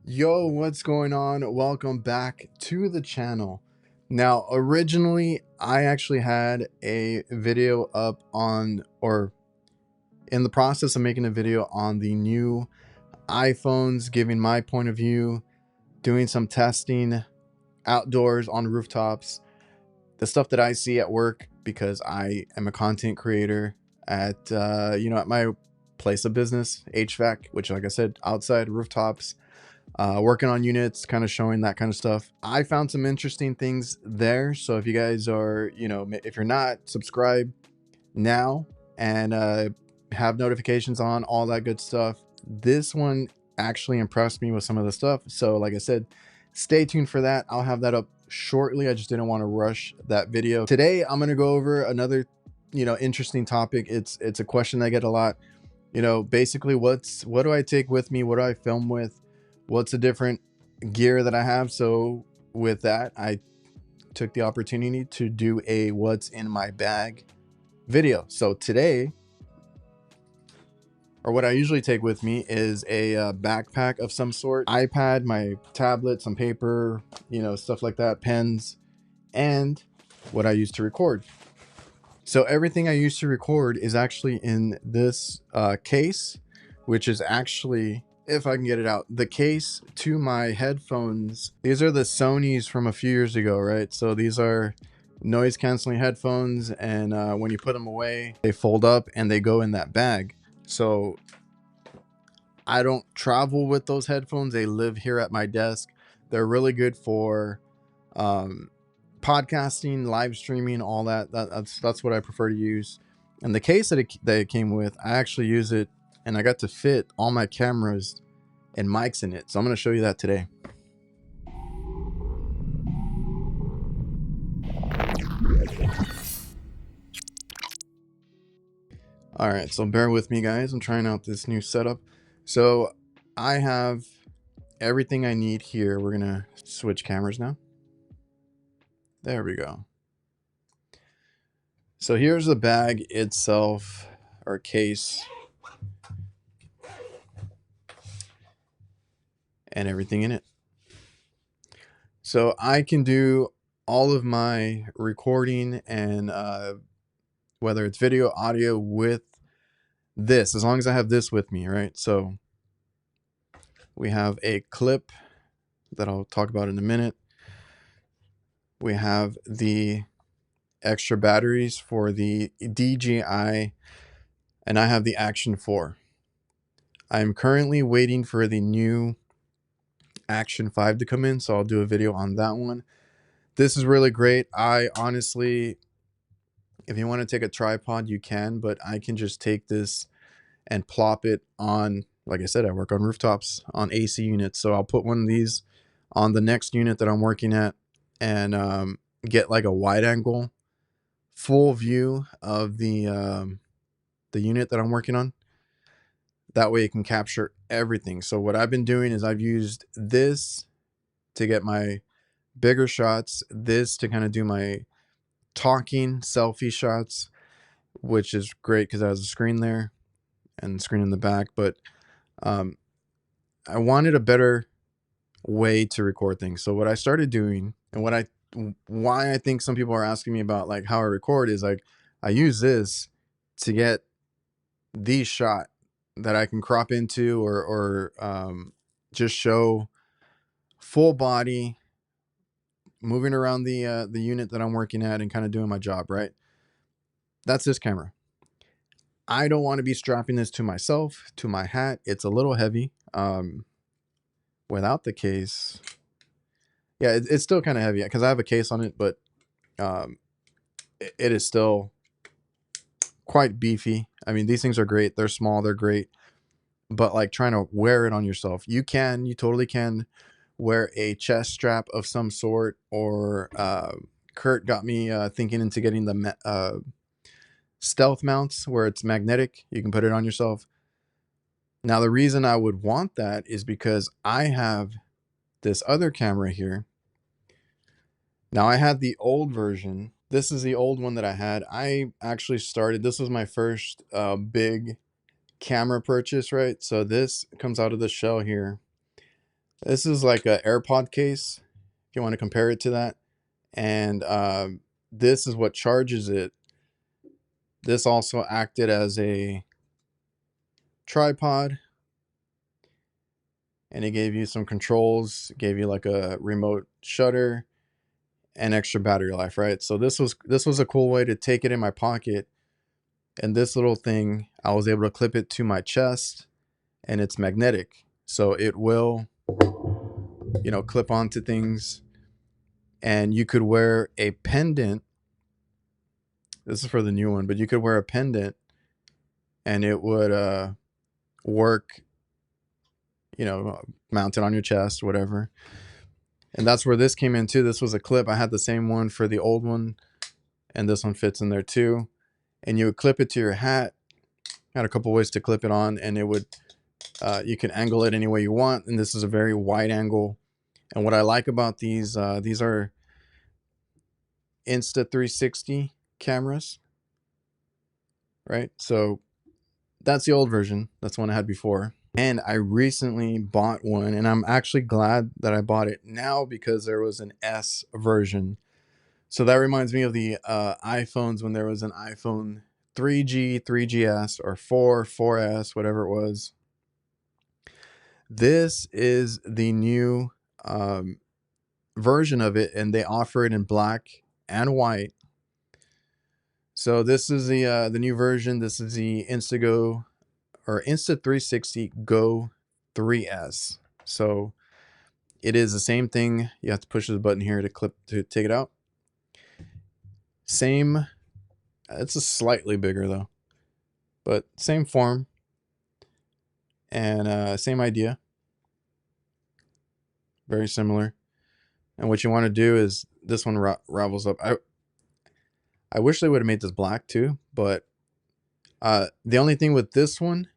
Yo, what's going on? Welcome back to the channel. Now, originally, I actually had a video up on, or in the process of making a video on the new iPhones, giving my point of view, doing some testing outdoors on rooftops, the stuff that I see at work because I am a content creator at, at my place of business, HVAC, which, like I said, outside rooftops. Working on units, kind of showing that kind of stuff. I found some interesting things there. So if you guys are, if you're not, subscribe now and have notifications on, all that good stuff. This one actually impressed me with some of the stuff. So like I said, stay tuned for that. I'll have that up shortly. I just didn't want to rush that video. Today, I'm going to go over another, interesting topic. It's a question I get a lot. Basically what do I take with me? What do I film with? What's the different gear that I have? So with that, I took the opportunity to do a what's in my bag video. So today, or what I usually take with me, is a backpack of some sort, iPad, my tablet, some paper, stuff like that, pens, and what I use to record. So everything I use to record is actually in this case, which is actually, if I can get it out, the case to my headphones. These are the Sonys from a few years ago, right? So these are noise canceling headphones, and when you put them away, they fold up and they go in that bag. So I don't travel with those headphones. They live here at my desk. They're really good for podcasting, live streaming, all that. That's what I prefer to use. And the case that it came with, I actually use it, and I got to fit all my cameras and mics in it. So I'm going to show you that today. All right, so bear with me, guys. I'm trying out this new setup. So I have everything I need here. We're going to switch cameras now. There we go. So here's the bag itself, or case, and everything in it. So I can do all of my recording and whether it's video, audio, with this, as long as I have this with me, right? So we have a clip that I'll talk about in a minute. We have the extra batteries for the DJI, and I have the Action 4. I'm currently waiting for the new Action 5 to come in, so I'll do a video on that one. This is really great. I honestly, if you want to take a tripod, you can, but I can just take this and plop it on, like I said, I work on rooftops on AC units. So I'll put one of these on the next unit that I'm working at and get like a wide angle, full view of the unit that I'm working on. That way it can capture everything. So what I've been doing is I've used this to get my bigger shots, this to kind of do my talking selfie shots, which is great because I has a screen there and screen in the back. But I wanted a better way to record things. So what I started doing, and why I think some people are asking me about like how I record, is like I use this to get these shot that I can crop into or just show full body moving around the unit that I'm working at and kind of doing my job, right? That's this camera. I don't want to be strapping this to myself, to my hat. It's a little heavy. Without the case, yeah, it's still kind of heavy because I have a case on it, but it is still quite beefy. I mean, these things are great. They're small, they're great. But like trying to wear it on yourself, you totally can wear a chest strap of some sort, or Kurt got me thinking into getting the stealth mounts where it's magnetic. You can put it on yourself. Now, the reason I would want that is because I have this other camera here. Now, I had the old version. This is the old one that I had. I actually started, this was my first big camera purchase, right? So this comes out of the shell here. This is like a AirPod case, if you want to compare it to that. And this is what charges it. This also acted as a tripod, and it gave you some controls, gave you like a remote shutter and extra battery life, right? So this was a cool way to take it in my pocket. And this little thing, I was able to clip it to my chest, and it's magnetic, so it will, you know, clip onto things. And you could wear a pendant. This is for the new one, but you could wear a pendant and it would work, you know, mounted on your chest, whatever. And that's where this came in too. This was a clip. I had the same one for the old one, and this one fits in there too. And you would clip it to your hat. Had a couple ways to clip it on, and it would you can angle it any way you want. And this is a very wide angle. And what I like about these are Insta360 cameras, right? So that's the old version. That's the one I had before. And I recently bought one, and I'm actually glad that I bought it now because there was an S version. So that reminds me of the iPhones, when there was an iPhone 3G, 3GS, or 4S, whatever it was. This is the new version of it, and they offer it in black and white. So this is the new version. This is the Insta360 Go3S. So it is the same thing. You have to push this button here to take it out. Same, it's a slightly bigger though, but same form and same idea. Very similar. And what you want to do is this one ravels up. I wish they would have made this black too, but the only thing with this one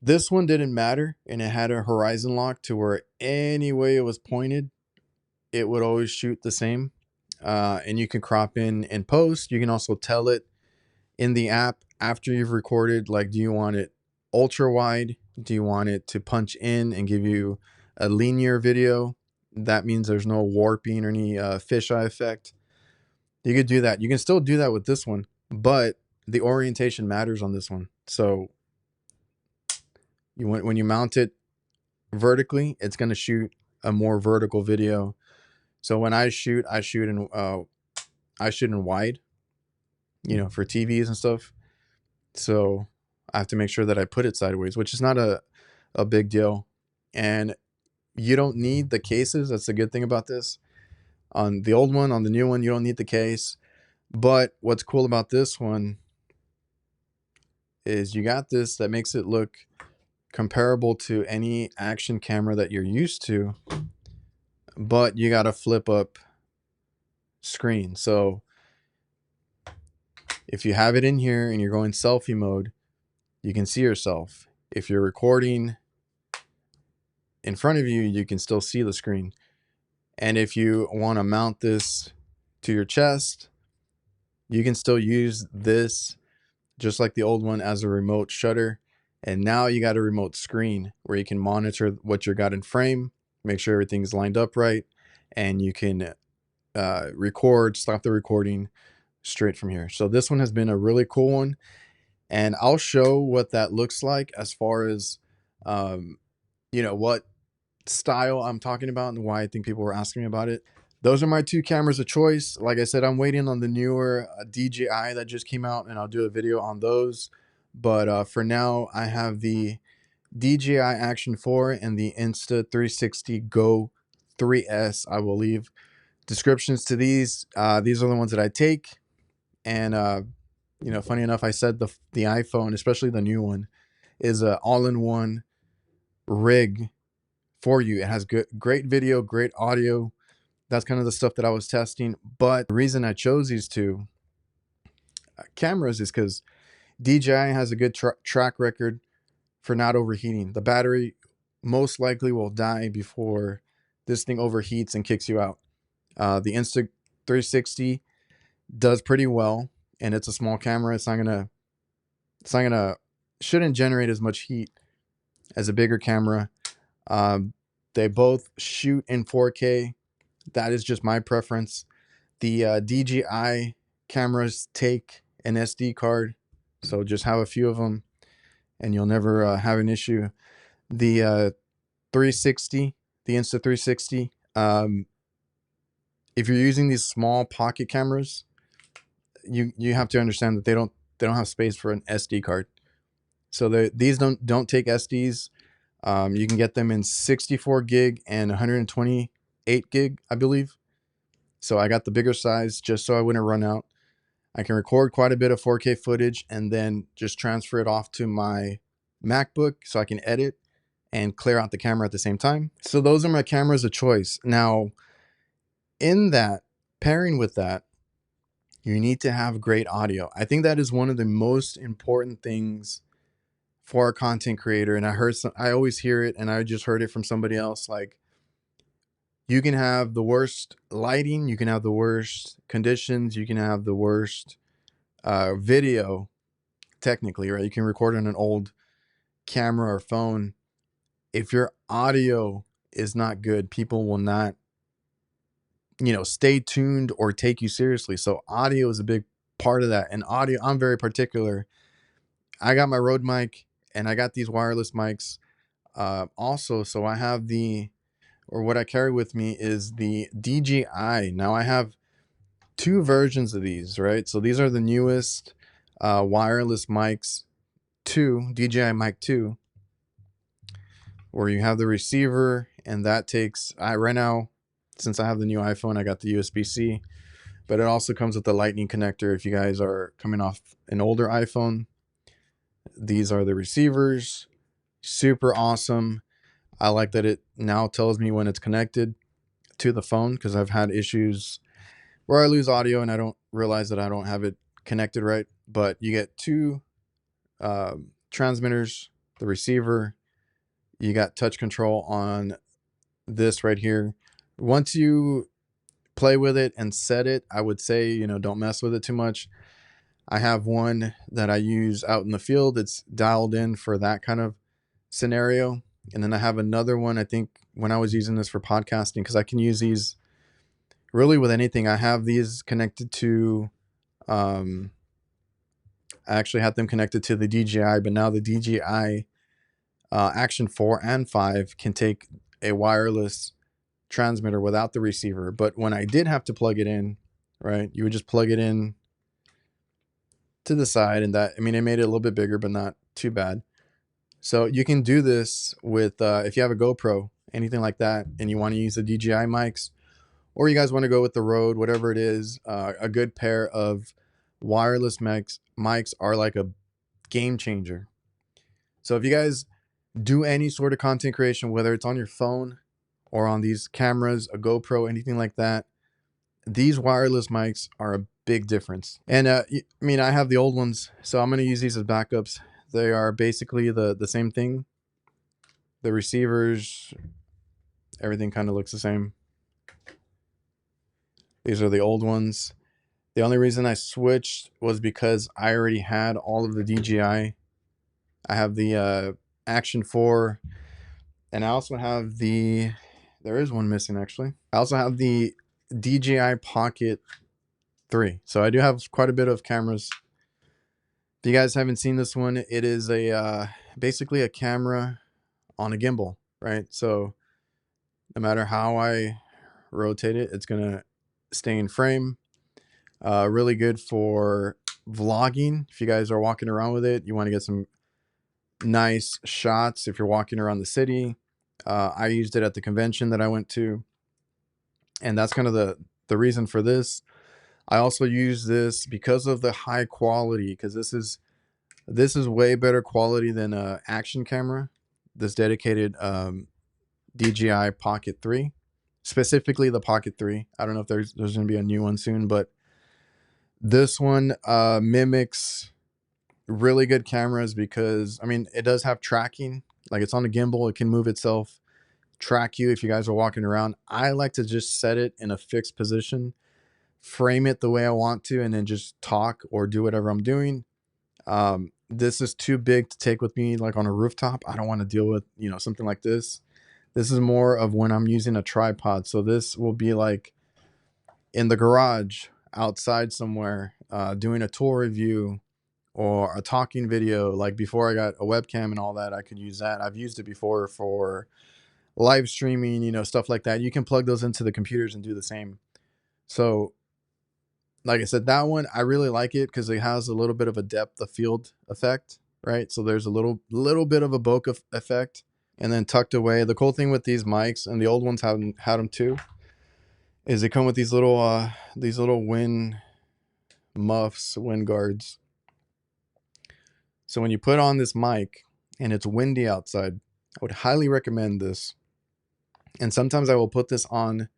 didn't matter, and it had a horizon lock to where any way it was pointed, it would always shoot the same. And you can crop in post. You can also tell it in the app after you've recorded, like, do you want it ultra wide? Do you want it to punch in and give you a linear video? That means there's no warping or any fisheye effect. You could do that. You can still do that with this one, but the orientation matters on this one. So when you mount it vertically, it's going to shoot a more vertical video. So when I shoot in wide, you know, for TVs and stuff. So I have to make sure that I put it sideways, which is not a big deal. And you don't need the cases. That's the good thing about this. On the old one, on the new one, you don't need the case. But what's cool about this one is you got this that makes it look comparable to any action camera that you're used to, but you got to flip up screen. So if you have it in here and you're going selfie mode, you can see yourself. If you're recording in front of you, you can still see the screen. And if you want to mount this to your chest, you can still use this just like the old one as a remote shutter. And now you got a remote screen where you can monitor what you got in frame, make sure everything's lined up right, and you can record, stop the recording straight from here. So this one has been a really cool one, and I'll show what that looks like as far as you know, what style I'm talking about and why I think people were asking me about it. Those are my two cameras of choice. Like I said, I'm waiting on the newer DJI that just came out, and I'll do a video on those. But for now, I have the DJI Action 4 and the Insta360 Go3S. I will leave descriptions to these. These are the ones that I take. And, you know, funny enough, I said the iPhone, especially the new one, is an all-in-one rig for you. It has great video, great audio. That's kind of the stuff that I was testing. But the reason I chose these two cameras is because DJI has a good track record for not overheating. The battery most likely will die before this thing overheats and kicks you out. The Insta360 does pretty well, and it's a small camera. Shouldn't generate as much heat as a bigger camera. They both shoot in 4K. That is just my preference. The DJI cameras take an SD card, so just have a few of them and you'll never have an issue. The 360, the Insta360, if you're using these small pocket cameras, you have to understand that they don't have space for an SD card. So these don't take SDs. You can get them in 64 gig and 128 gig, I believe. So I got the bigger size just so I wouldn't run out. I can record quite a bit of 4K footage and then just transfer it off to my MacBook so I can edit and clear out the camera at the same time. So those are my cameras of choice. Now, in that, pairing with that, you need to have great audio. I think that is one of the most important things for a content creator. And I always hear it, and I just heard it from somebody else. Like, you can have the worst lighting, you can have the worst conditions, you can have the worst video, technically, right? You can record on an old camera or phone. If your audio is not good, people will not, stay tuned or take you seriously. So audio is a big part of that. And audio, I'm very particular. I got my Rode mic and I got these wireless mics also. So I have what I carry with me is the DJI. Now I have two versions of these, right? So these are the newest wireless mics 2, DJI Mic 2, where you have the receiver, and that takes, right now, since I have the new iPhone, I got the USB-C, but it also comes with the lightning connector. If you guys are coming off an older iPhone, these are the receivers. Super awesome. I like that it now tells me when it's connected to the phone, because I've had issues where I lose audio and I don't realize that I don't have it connected right. But you get two transmitters, the receiver, you got touch control on this right here. Once you play with it and set it, I would say, don't mess with it too much. I have one that I use out in the field. It's dialed in for that kind of scenario. And then I have another one, I think, when I was using this for podcasting, because I can use these really with anything. I have these connected to, I actually had them connected to the DJI, but now the DJI Action 4 and 5 can take a wireless transmitter without the receiver. But when I did have to plug it in, right, you would just plug it in to the side, and that, it made it a little bit bigger, but not too bad. So you can do this with, if you have a GoPro, anything like that, and you want to use the DJI mics, or you guys want to go with the Rode, whatever it is, a good pair of wireless mics are like a game changer. So if you guys do any sort of content creation, whether it's on your phone or on these cameras, a GoPro, anything like that, these wireless mics are a big difference. And I have the old ones, so I'm going to use these as backups. They are basically the same thing. The receivers, everything kind of looks the same. These are the old ones. The only reason I switched was because I already had all of the DJI. I have the Action 4, and I also have there is one missing actually. I also have the DJI Pocket 3. So I do have quite a bit of cameras. If you guys haven't seen this one, it is basically a camera on a gimbal, right? So no matter how I rotate it, it's gonna stay in frame. Really good for vlogging. If you guys are walking around with it, you want to get some nice shots if you're walking around the city. I used it at the convention that I went to, and that's kind of the reason for this. I also use this because of the high quality, because this is way better quality than a action camera. This dedicated DJI Pocket 3, specifically the Pocket 3. I don't know if there's going to be a new one soon, but this one mimics really good cameras because, it does have tracking. Like, it's on a gimbal, it can move itself, track you if you guys are walking around. I like to just set it in a fixed position, frame it the way I want to, and then just talk or do whatever I'm doing. This is too big to take with me, like on a rooftop. I don't want to deal with, something like this. This is more of when I'm using a tripod. So this will be like in the garage, outside somewhere, doing a tour review or a talking video. Like before I got a webcam and all that, I could use that. I've used it before for live streaming, you know, stuff like that. You can plug those into the computers and do the same. So like I said, that one, I really like it because it has a little bit of a depth of field effect, right? So there's a little bit of a bokeh effect, and then tucked away. The cool thing with these mics, and the old ones had them too, is they come with these little wind muffs, wind guards. So when you put on this mic and it's windy outside, I would highly recommend this. And sometimes I will put this on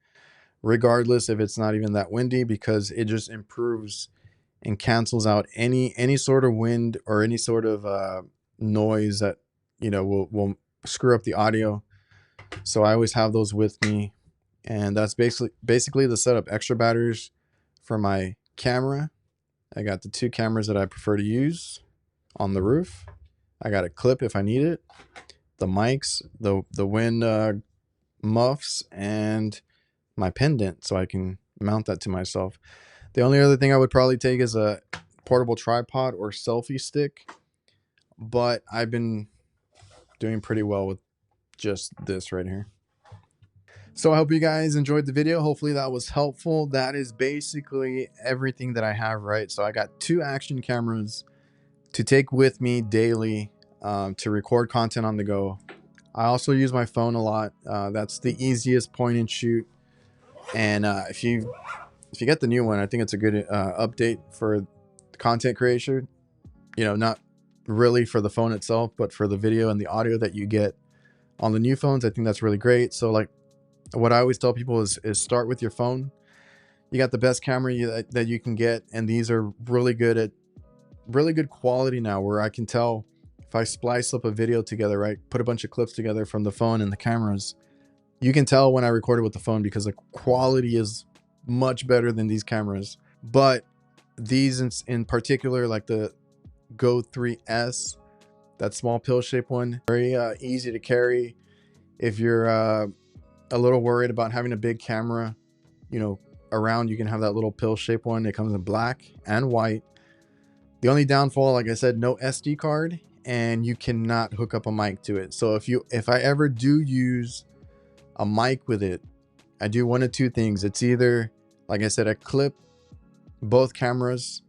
regardless if it's not even that windy, because it just improves and cancels out any sort of wind or any sort of noise that, you know, will screw up the audio. So I always have those with me, and that's basically the setup. Extra batteries for my camera. I got the 2 cameras that I prefer to use on the roof. I got a clip if I need it, the mics, the wind muffs, and my pendant so I can mount that to myself. The only other thing I would probably take is a portable tripod or selfie stick, but I've been doing pretty well with just this right here. So I hope you guys enjoyed the video. Hopefully that was helpful. That is basically everything that I have, right? So I got 2 action cameras to take with me daily to record content on the go. I also use my phone a lot. That's the easiest point and shoot. And if you get the new one, I think it's a good update for content creation. You know, not really for the phone itself, but for the video and the audio that you get on the new phones. I think that's really great. So like what I always tell people is start with your phone. You got the best camera that you can get, and these are really good quality now, where I can tell if I splice up a video together, right, put a bunch of clips together from the phone and the cameras, you can tell when I recorded with the phone because the quality is much better than these cameras. But these in particular, like the Go3S, that small pill shape one, very easy to carry. If you're a little worried about having a big camera, you know, around, you can have that little pill shape one. It comes in black and white. The only downfall, like I said, no SD card, and you cannot hook up a mic to it. So if I ever do use a mic with it, I do one of 2 things. It's either, like I said, I clip both cameras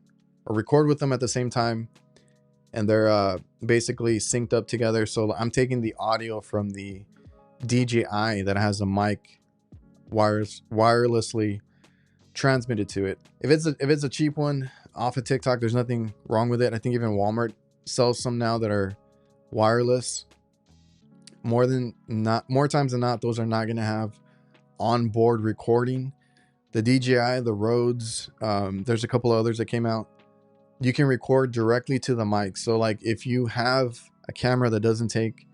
or record with them at the same time, and they're basically synced up together. So I'm taking the audio from the DJI that has a mic wirelessly transmitted to it. If it's a cheap one off of TikTok, there's nothing wrong with it. I think even Walmart sells some now that are wireless. More times than not, those are not going to have onboard recording. The DJI, the Rhodes, there's a couple others that came out. You can record directly to the mic. So like if you have a camera that doesn't take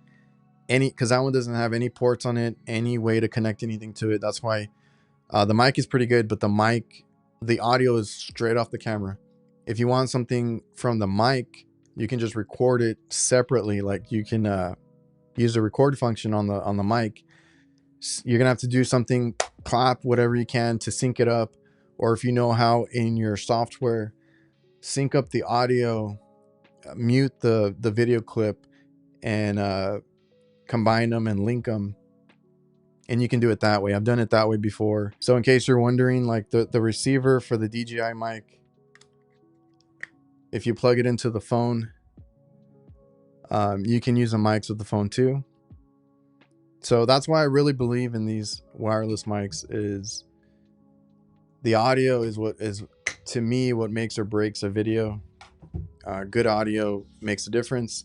any, because that one doesn't have any ports on it, any way to connect anything to it. That's why the mic is pretty good, but the audio is straight off the camera. If you want something from the mic, you can just record it separately. Like you can use the record function on the mic. You're gonna have to do something, clap, whatever you can to sync it up, or if you know how in your software, sync up the audio, mute the video clip, and combine them and link them, and you can do it that way. I've done it that way before. So in case you're wondering, like the receiver for the DJI mic, if you plug it into the phone, you can use the mics with the phone too. So that's why I really believe in these wireless mics. Is the audio is what is, to me, what makes or breaks a video. Good audio makes a difference.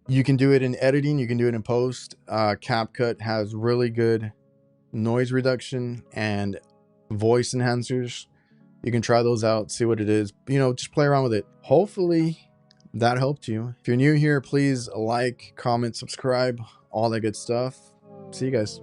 You can do it in editing, you can do it in post. CapCut has really good noise reduction and voice enhancers. You can try those out, see what it is, you know, just play around with it. Hopefully that helped you. If you're new here, please like, comment, subscribe, all that good stuff. See you guys.